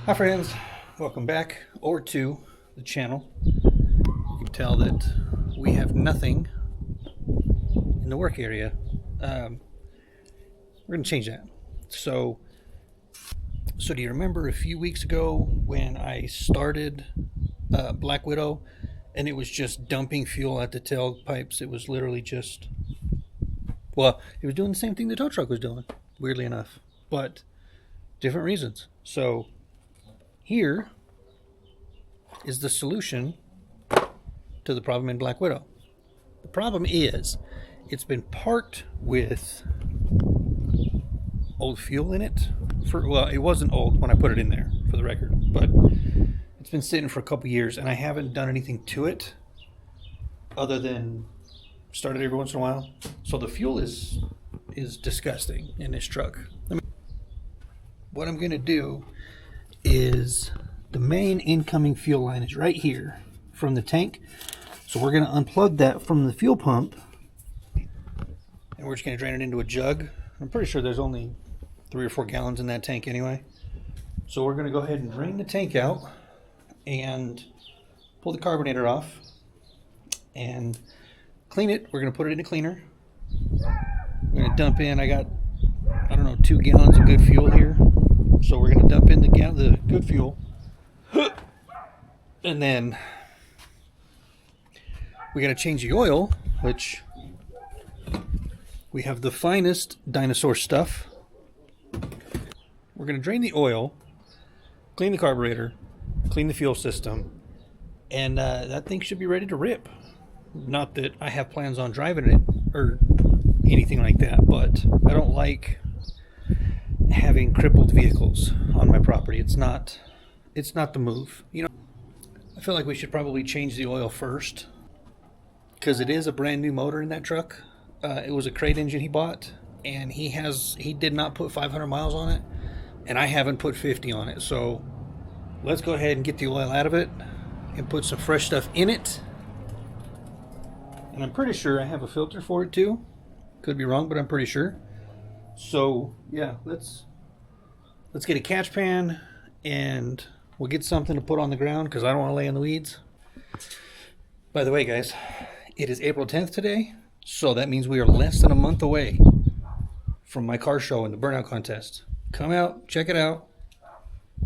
Hi friends, welcome back or to the channel. You can tell that we have nothing in the work area. We're going to change that. So do you remember a few weeks ago when I started Black Widow and it was just dumping fuel at the tailpipes? It was literally just, well, it was doing the same thing the tow truck was doing, weirdly enough, but different reasons. So here is the solution to the problem in Black Widow. The problem is it's been parked with old fuel in it. Well, it wasn't old when I put it in there, for the record, but it's been sitting for a couple years and I haven't done anything to it other than start it every once in a while. So the fuel is disgusting in this truck. What I'm going to do is the main incoming fuel line is right here from the tank. So we're going to unplug that from the fuel pump and we're just going to drain it into a jug. I'm pretty sure there's only 3 or 4 gallons in that tank anyway. So we're going to go ahead and drain the tank out and pull the carbonator off and clean it. We're going to put it in a cleaner. We're going to dump in, I got, 2 gallons of good fuel here. So we're going to dump in the good fuel. And then we got to change the oil, which we have the finest dinosaur stuff. We're going to drain the oil, clean the carburetor, clean the fuel system, and that thing should be ready to rip. Not that I have plans on driving it or anything like that, but I don't like having crippled vehicles on my property. It's not the move. I feel like we should probably change the oil first because it is a brand new motor in that truck. It was a crate engine he bought, and he did not put 500 miles on it, and I haven't put 50 on it. So let's go ahead and get the oil out of it and put some fresh stuff in it. And I'm pretty sure I have a filter for it too. Could be wrong, but I'm pretty sure. So yeah, let's get a catch pan and we'll get something to put on the ground because I don't want to lay in the weeds. By the way, guys, it is April 10th today, so that means we are less than a month away from my car show and the burnout contest. Come out, check it out,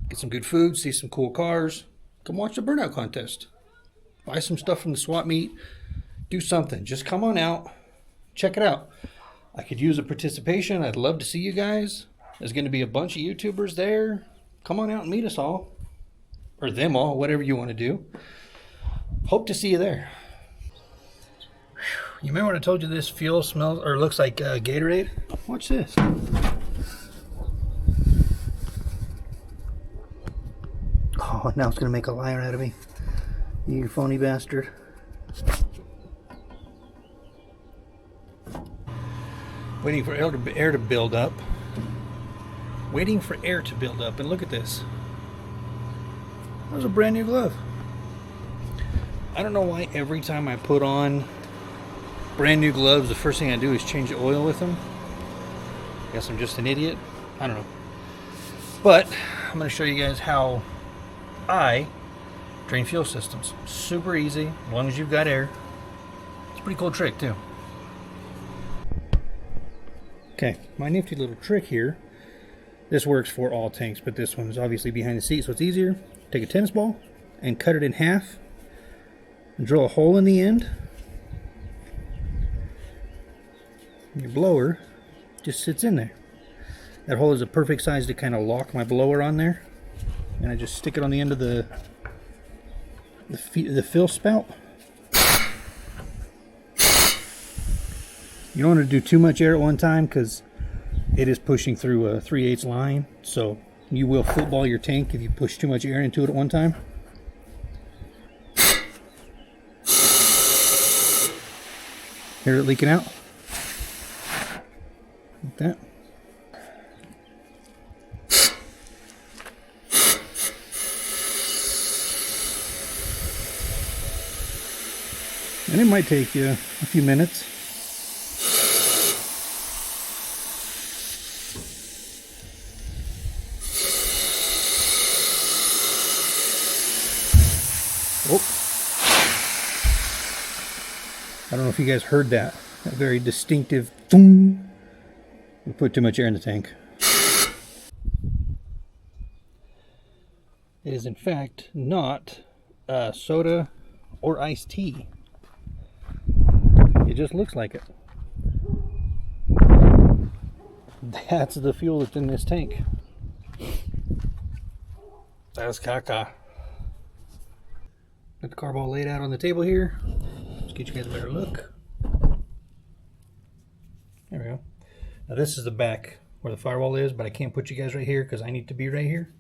get some good food, see some cool cars, come watch the burnout contest, buy some stuff from the swap meet, do something. Just come on out, check it out. I could use a participation. I'd love to see you guys. There's going to be a bunch of YouTubers there. Come on out and meet us all. Or them all, whatever you want to do. Hope to see you there. You remember when I told you this fuel smells or looks like Gatorade? Watch this. Oh, now it's going to make a liar out of me. You phony bastard. Waiting for air to build up. Waiting for air to build up. And look at this. That was a brand new glove. I don't know why every time I put on brand new gloves, the first thing I do is change the oil with them. I guess I'm just an idiot. I don't know. But I'm going to show you guys how I drain fuel systems. Super easy, as long as you've got air. It's a pretty cool trick too. Okay, my nifty little trick here. This works for all tanks, but this one's obviously behind the seat, so it's easier. Take a tennis ball and cut it in half and drill a hole in the end. And your blower just sits in there. That hole is a perfect size to kind of lock my blower on there. And I just stick it on the end of the fill spout. You don't want to do too much air at one time because it is pushing through a 3/8 line, so you will football your tank if you push too much air into it at one time. Hear it leaking out? Like that. And it might take you a few minutes. Oh. I don't know if you guys heard that. That very distinctive boom. We put too much air in the tank. It is in fact not soda or iced tea. It just looks like it. That's the fuel that's in this tank. That's caca. Got the carb all laid out on the table here. Let's get you guys a better look. There we go. Now this is the back where the firewall is, but I can't put you guys right here because I need to be right here.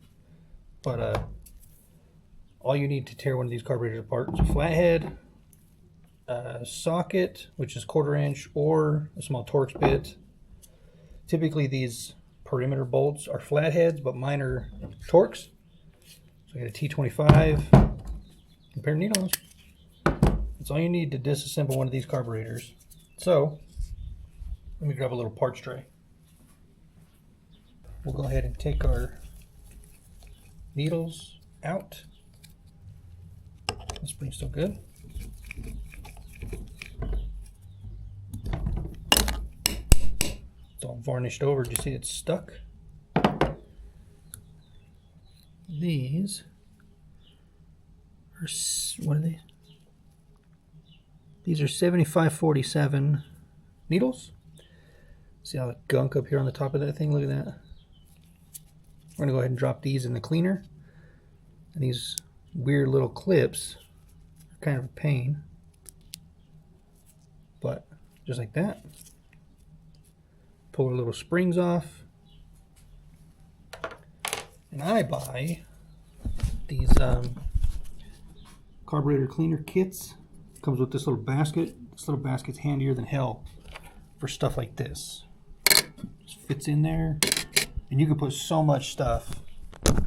But all you need to tear one of these carburetors apart is a flathead, a socket, which is 1/4 inch, or a small Torx bit. Typically these perimeter bolts are flatheads, but mine are Torx. So I got a T25, a pair of needles. That's all you need to disassemble one of these carburetors. So let me grab a little parts tray. We'll go ahead and take our needles out. The spring's still good. It's all varnished over. Do you see it's stuck? These are, what are they? These are 7547 needles. See all the gunk up here on the top of that thing? Look at that. We're gonna go ahead and drop these in the cleaner. And these weird little clips are kind of a pain. But just like that. Pull our little springs off. And I buy these carburetor cleaner kits. Comes with this little basket. This little basket's handier than hell for stuff like this. Just fits in there. And you can put so much stuff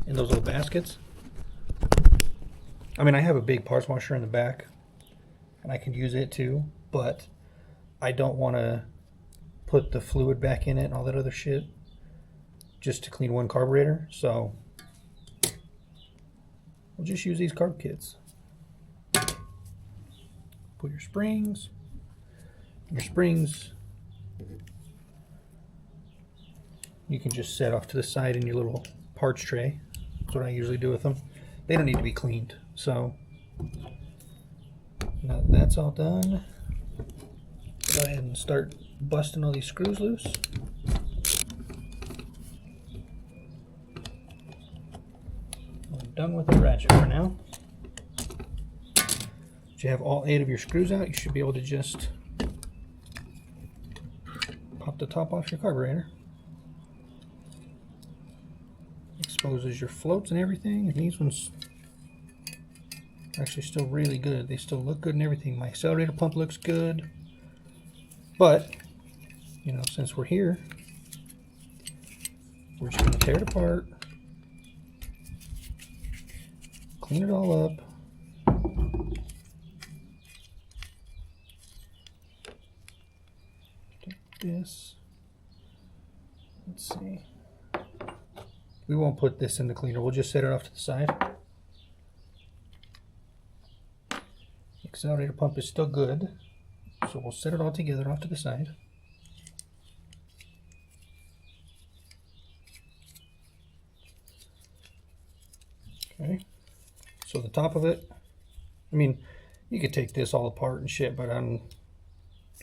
in those little baskets. I mean, I have a big parts washer in the back, and I can use it too, but I don't want to put the fluid back in it and all that other shit just to clean one carburetor, so we'll just use these carb kits. Put your springs, you can just set off to the side in your little parts tray. That's what I usually do with them. They don't need to be cleaned. So now that that's all done, go ahead and start busting all these screws loose. I'm done with the ratchet for now. Once you have all 8 of your screws out, you should be able to just pop the top off your carburetor. Exposes your floats and everything, and these ones are actually still really good. They still look good and everything. My accelerator pump looks good, but you know, since we're here, we're just going to tear it apart, clean it all up, take this, let's see. We won't put this in the cleaner. We'll just set it off to the side. The accelerator pump is still good, so we'll set it all together off to the side. Okay. So the top of it, I mean, you could take this all apart and shit, but I'm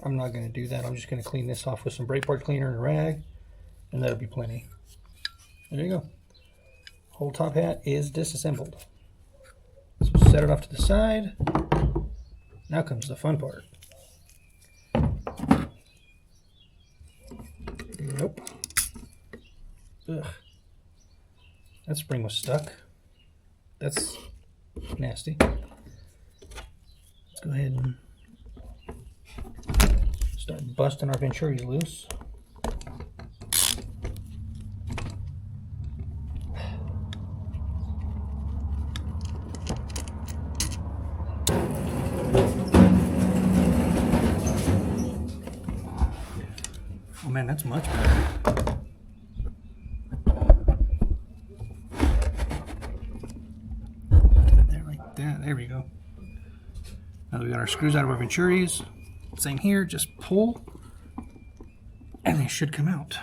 not going to do that. I'm just going to clean this off with some brake part cleaner and a rag, and that'll be plenty. There you go. Whole top hat is disassembled. So set it off to the side. Now comes the fun part. Nope. Ugh. That spring was stuck. That's nasty. Let's go ahead and start busting our venturis loose. Oh man, that's much better. There, like that. There we go. Now we got our screws out of our Venturis. Same here, just pull, and they should come out.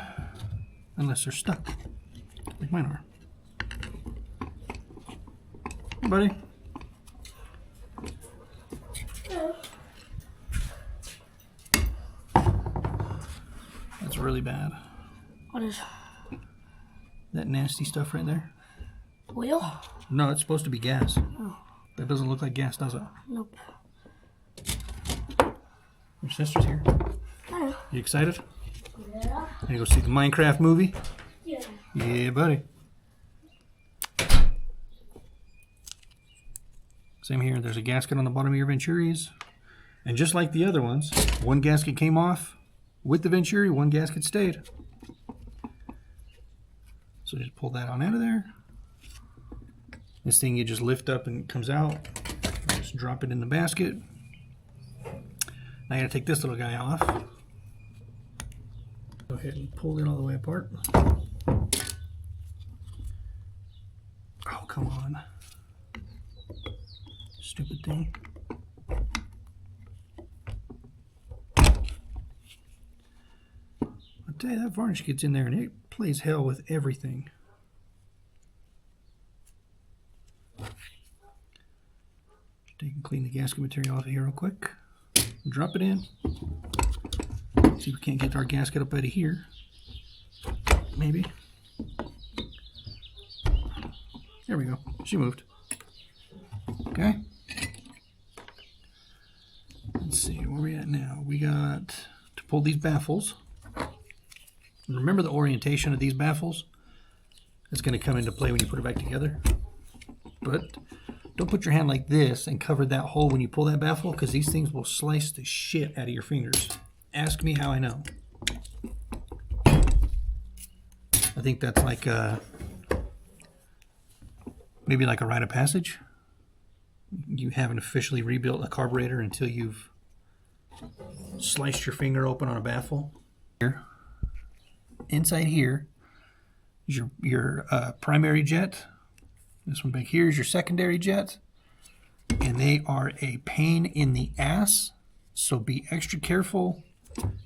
Unless they're stuck, like mine are. Hey, buddy. That's really bad. What is that nasty stuff right there? oil? No, it's supposed to be gas. Oh. That doesn't look like gas, does it? Nope. Your sister's here. Hello. You excited? Yeah. You go see the Minecraft movie? Yeah. Yeah, buddy. Same here. There's a gasket on the bottom of your Venturis. And just like the other ones, one gasket came off with the Venturi, one gasket stayed. So just pull that on out of there. This thing you just lift up and it comes out. Just drop it in the basket. Now you gotta take this little guy off. Go ahead and pull it all the way apart. Oh, come on. Stupid thing. I'll tell you, that varnish gets in there and it plays hell with everything. Just take and clean the gasket material off of here real quick. Drop it in. See if we can't get our gasket up out of here. Maybe. There we go. She moved. Okay. Let's see, where are we at now? We got to pull these baffles. Remember the orientation of these baffles? It's going to come into play when you put it back together. But don't put your hand like this and cover that hole when you pull that baffle, because these things will slice the shit out of your fingers. Ask me how I know. I think that's like maybe like a rite of passage. You haven't officially rebuilt a carburetor until you've sliced your finger open on a baffle. Here, inside here is your primary jet. This one back here is your secondary jet, and they are a pain in the ass. So be extra careful,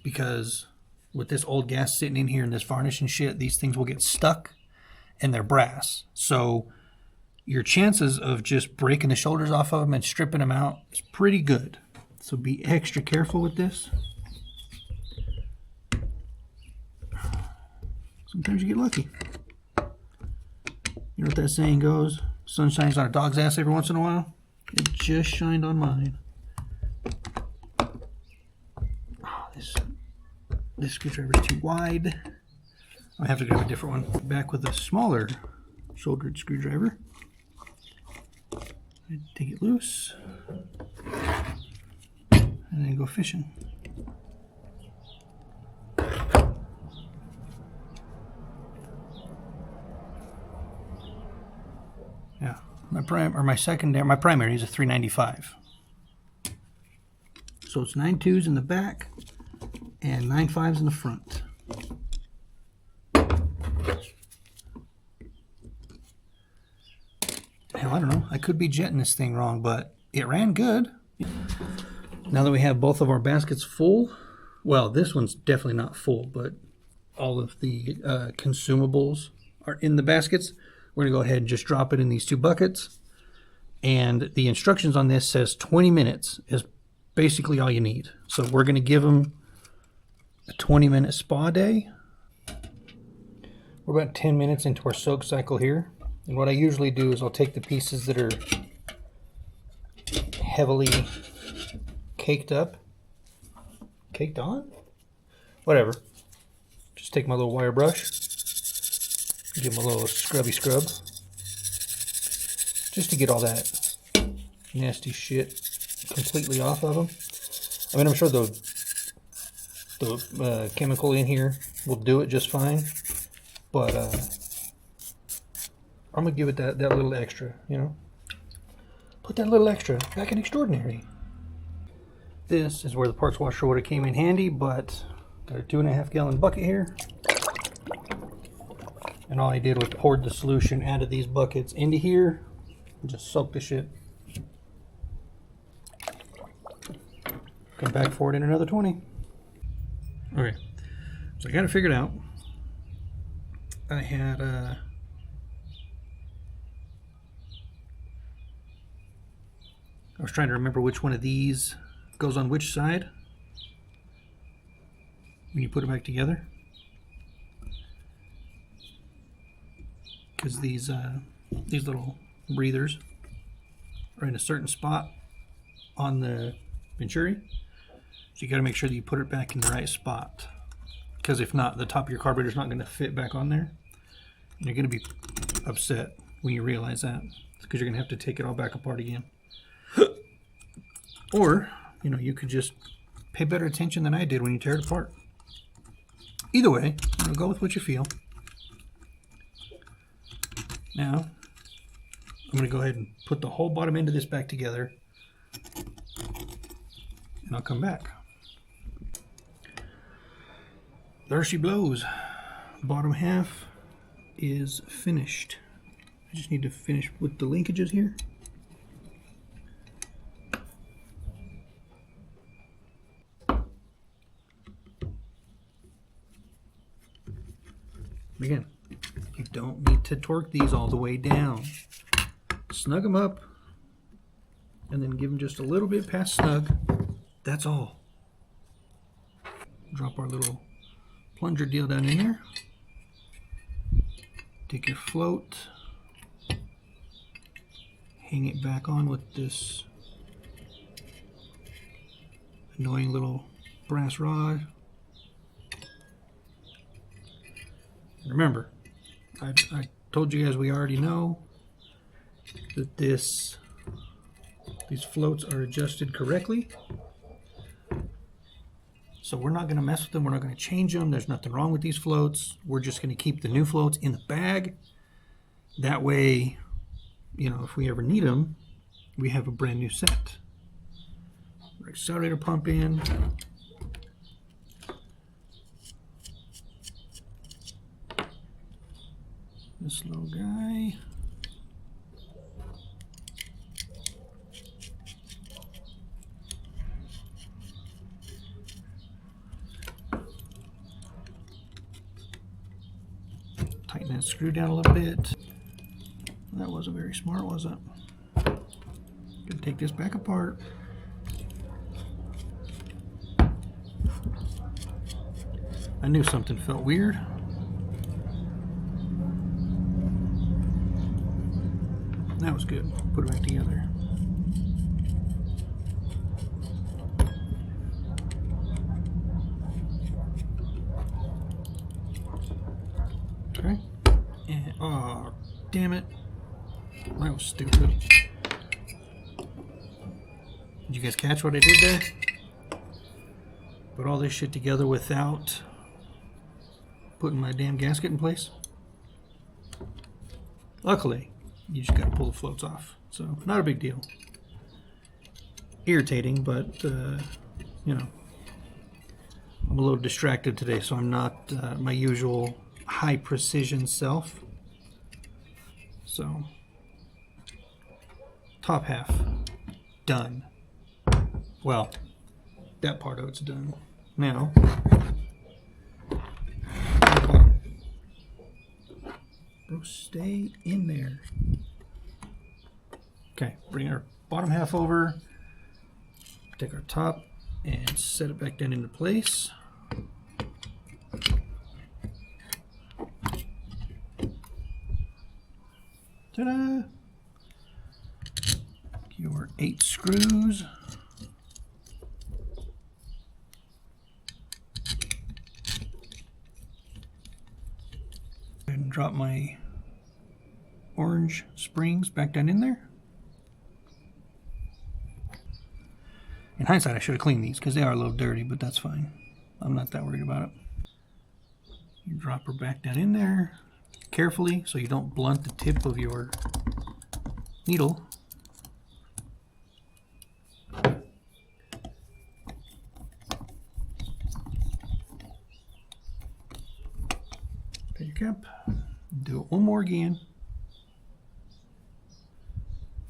because with this old gas sitting in here and this varnish and shit, these things will get stuck, and they're brass. So your chances of just breaking the shoulders off of them and stripping them out is pretty good. So be extra careful with this. Sometimes you get lucky. You know what that saying goes? Sun shines on a dog's ass every once in a while. It just shined on mine. Oh, this screwdriver is too wide. I have to grab a different one. Back with a smaller shouldered screwdriver. Take it loose. And then go fishing. Yeah, my primary is a 395. So it's 9 2s in the back and 9 5s in the front. Hell, I don't know. I could be jetting this thing wrong, but it ran good. Now that we have both of our baskets full, well, this one's definitely not full, but all of the consumables are in the baskets. We're going to go ahead and just drop it in these two buckets. And the instructions on this says 20 minutes is basically all you need. So we're going to give them a 20-minute spa day. We're about 10 minutes into our soak cycle here. And what I usually do is I'll take the pieces that are heavily caked up. Caked on? Whatever. Just take my little wire brush. Give them a little scrubby scrub. Just to get all that nasty shit completely off of them. I mean, I'm sure the chemical in here will do it just fine. But I'm going to give it that little extra, you know. Put that little extra back in extraordinary. This is where the parts washer would have came in handy, but got a 2.5 gallon bucket here. And all I did was poured the solution out of these buckets into here and just soak the shit. come back for it in another 20. Okay, so I got it figured out. I had I was trying to remember which one of these goes on which side when you put it back together, because these little breathers are in a certain spot on the Venturi, so you got to make sure that you put it back in the right spot, because if not, the top of your carburetor is not going to fit back on there, and you're going to be upset when you realize that, because you're going to have to take it all back apart again. Or, you know, you could just pay better attention than I did when you tear it apart. Either way, you know, go with what you feel. Now, I'm going to go ahead and put the whole bottom end of this back together, and I'll come back. There she blows. Bottom half is finished. I just need to finish with the linkages here. Again, you don't need to torque these all the way down. Snug them up, and then give them just a little bit past snug. That's all. Drop our little plunger deal down in there. Take your float, hang it back on with this annoying little brass rod. Remember, I told you guys we already know that these floats are adjusted correctly. So we're not going to mess with them. We're not going to change them. There's nothing wrong with these floats. We're just going to keep the new floats in the bag. That way, you know, if we ever need them, we have a brand new set. Our accelerator pump in. This little guy. Tighten that screw down a little bit. That wasn't very smart, was it? Gonna take this back apart. I knew something felt weird. That was good. Put it back together. Okay. And, oh, damn it. That was stupid. Did you guys catch what I did there? Put all this shit together without putting my damn gasket in place. Luckily, you just gotta pull the floats off, so not a big deal. Irritating, but you know, I'm a little distracted today, so I'm not my usual high precision self. So, top half done. Well, that part of it's done. Now, bro, stay in there. Okay, bring our bottom half over, take our top and set it back down into place. Ta-da! Your 8 screws. And drop my orange springs back down in there. In hindsight, I should have cleaned these because they are a little dirty, but that's fine. I'm not that worried about it. You drop her back down in there carefully so you don't blunt the tip of your needle. Take your cap. Do it one more again.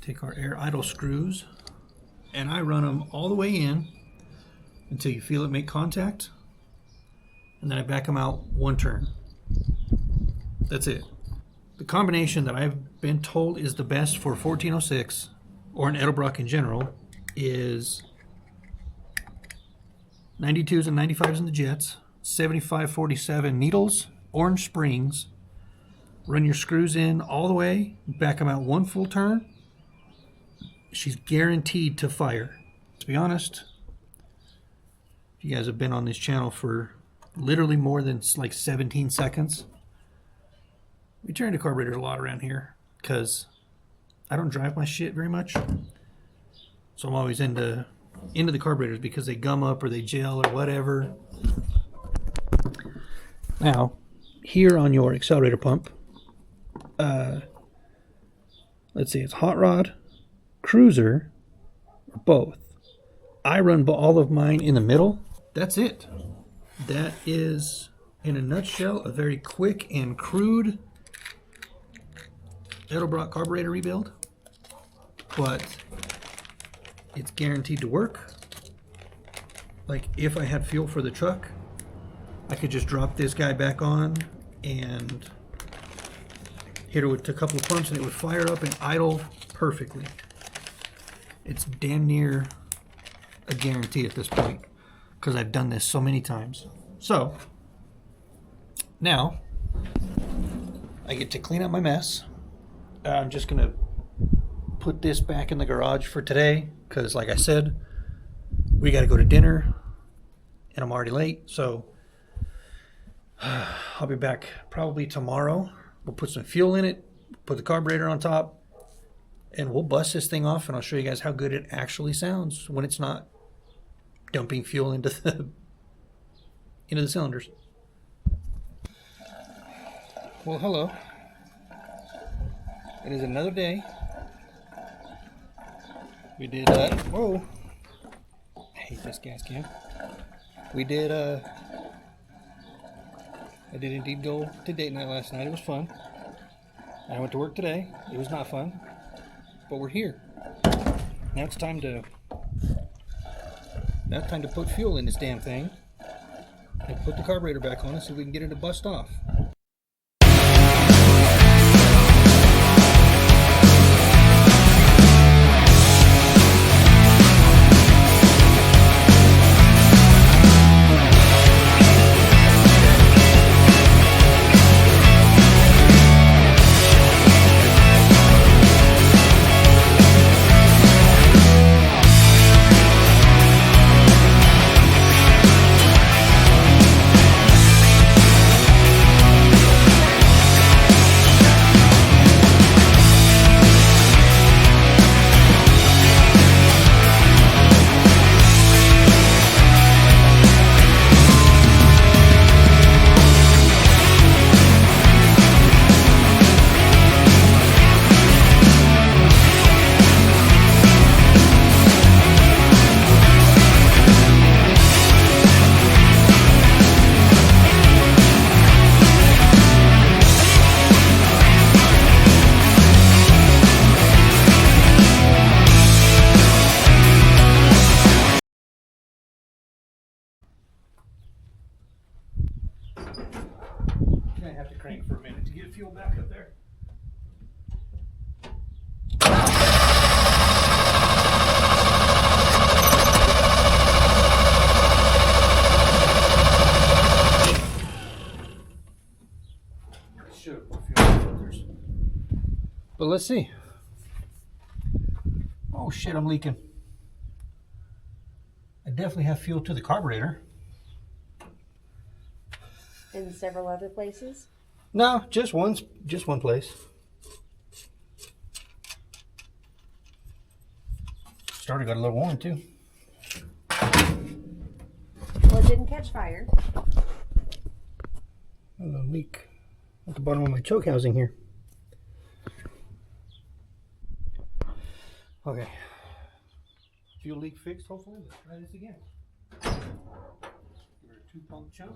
Take our air idle screws, and I run them all the way in until you feel it make contact, and then I back them out 1 turn. That's it. The combination that I've been told is the best for 1406 or an Edelbrock in general is 92s and 95s in the jets, 75-47 needles, orange springs. Run your screws in all the way, back them out 1 full turn. She's guaranteed to fire. To be honest, if you guys have been on this channel for literally more than like 17 seconds, we turn the carburetor a lot around here because I don't drive my shit very much. So I'm always into the carburetors because they gum up or they gel or whatever. Now, here on your accelerator pump, let's see, it's hot rod, cruiser, or both. I run all of mine in the middle. That's it. That is, in a nutshell, a very quick and crude Edelbrock carburetor rebuild, but it's guaranteed to work. Like, if I had fuel for the truck, I could just drop this guy back on and hit it with a couple of pumps and it would fire up and idle perfectly. It's damn near a guarantee at this point because I've done this so many times. So now I get to clean up my mess. I'm just gonna put this back in the garage for today because, like I said, we got to go to dinner and I'm already late, so I'll be back probably tomorrow. We'll put some fuel in it, put the carburetor on top, and we'll bust this thing off and I'll show you guys how good it actually sounds when it's not dumping fuel into the cylinders. Well, hello. It is another day. We did whoa. I hate this gas can. We did I did indeed go to date night last night. It was fun. I went to work today. It was not fun. But we're here. Now it's time to put fuel in this damn thing and put the carburetor back on it so we can get it to bust off. I have to crank for a minute to get fuel back up there. Should have put fuel filters. But let's see. Oh shit, I'm leaking. I definitely have fuel to the carburetor. In several other places? No, just one place. Starter got a little warm too. Well, it didn't catch fire. A little leak at the bottom of my choke housing here. Okay. Fuel leak fixed, hopefully. Let's try this again. Give her a 2-pump chunk.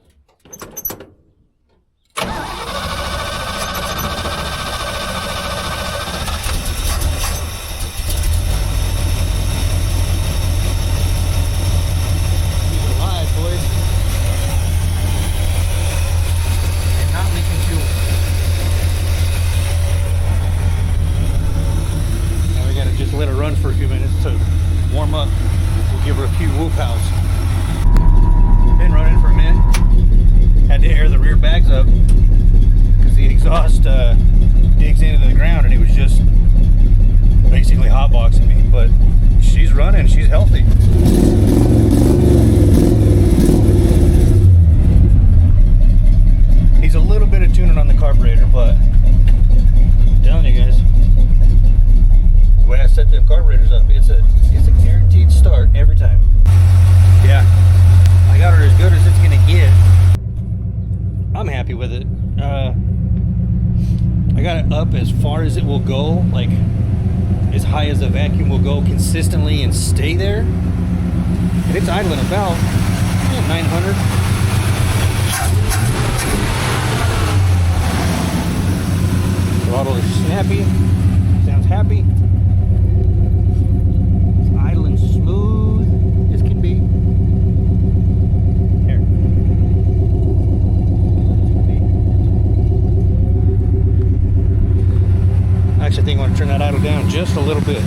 cute wolf house. Been running for a minute. Had to air the rear bags up because the exhaust digs into the ground, and it was just basically hotboxing me. But she's running, she's healthy. He's a little bit of tuning on the carburetor, but I'm telling you guys, the way I set the carburetors up, it's a guaranteed start every time. Yeah, I got her as good as it's gonna get. I'm happy with it. I got it up as far as it will go, like as high as the vacuum will go consistently and stay there. And it's idling about 900. Throttle is snappy, sounds happy. It's idling smooth as can be. Here. I actually think I want to turn that idle down just a little bit.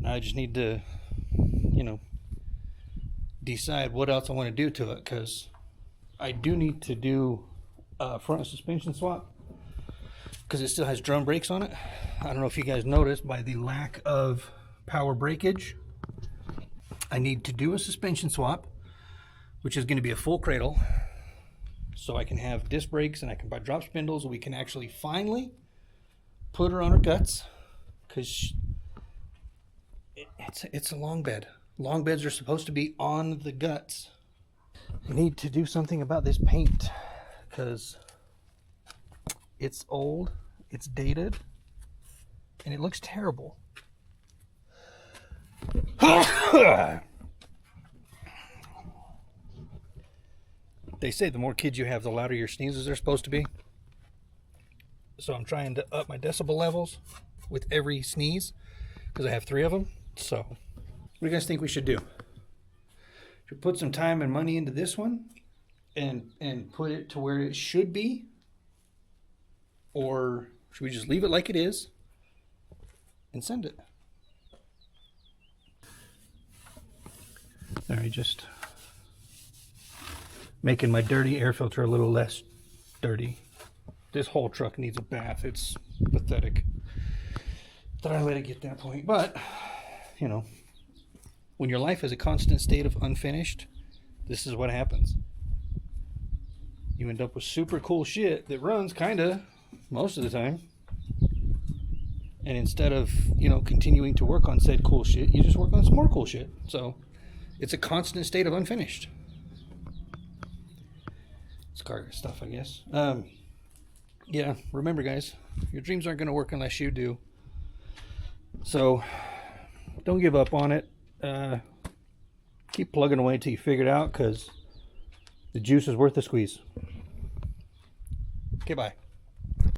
I just need to, decide what else I want to do to it, because I do need to do a front suspension swap because it still has drum brakes on it. I don't know if you guys noticed by the lack of power breakage. I need to do a suspension swap, which is going to be a full cradle, so I can have disc brakes and I can buy drop spindles. We can actually finally put her on her guts, because it's a long bed. Long beds are supposed to be on the guts. I need to do something about this paint because it's old, it's dated, and it looks terrible. They say the more kids you have, the louder your sneezes are supposed to be. So I'm trying to up my decibel levels with every sneeze because I have 3 of them. So what do you guys think we should do? Should we put some time and money into this one and put it to where it should be? Or should we just leave it like it is and send it? All right, just making my dirty air filter a little less dirty. This whole truck needs a bath. It's pathetic that I let it get that point. But, when your life is a constant state of unfinished, this is what happens. You end up with super cool shit that runs kinda most of the time. And instead of, continuing to work on said cool shit, you just work on some more cool shit. So it's a constant state of unfinished. It's car stuff, I guess. Yeah, remember guys, your dreams aren't going to work unless you do. So don't give up on it. Keep plugging away until you figure it out, because the juice is worth the squeeze. Okay, bye.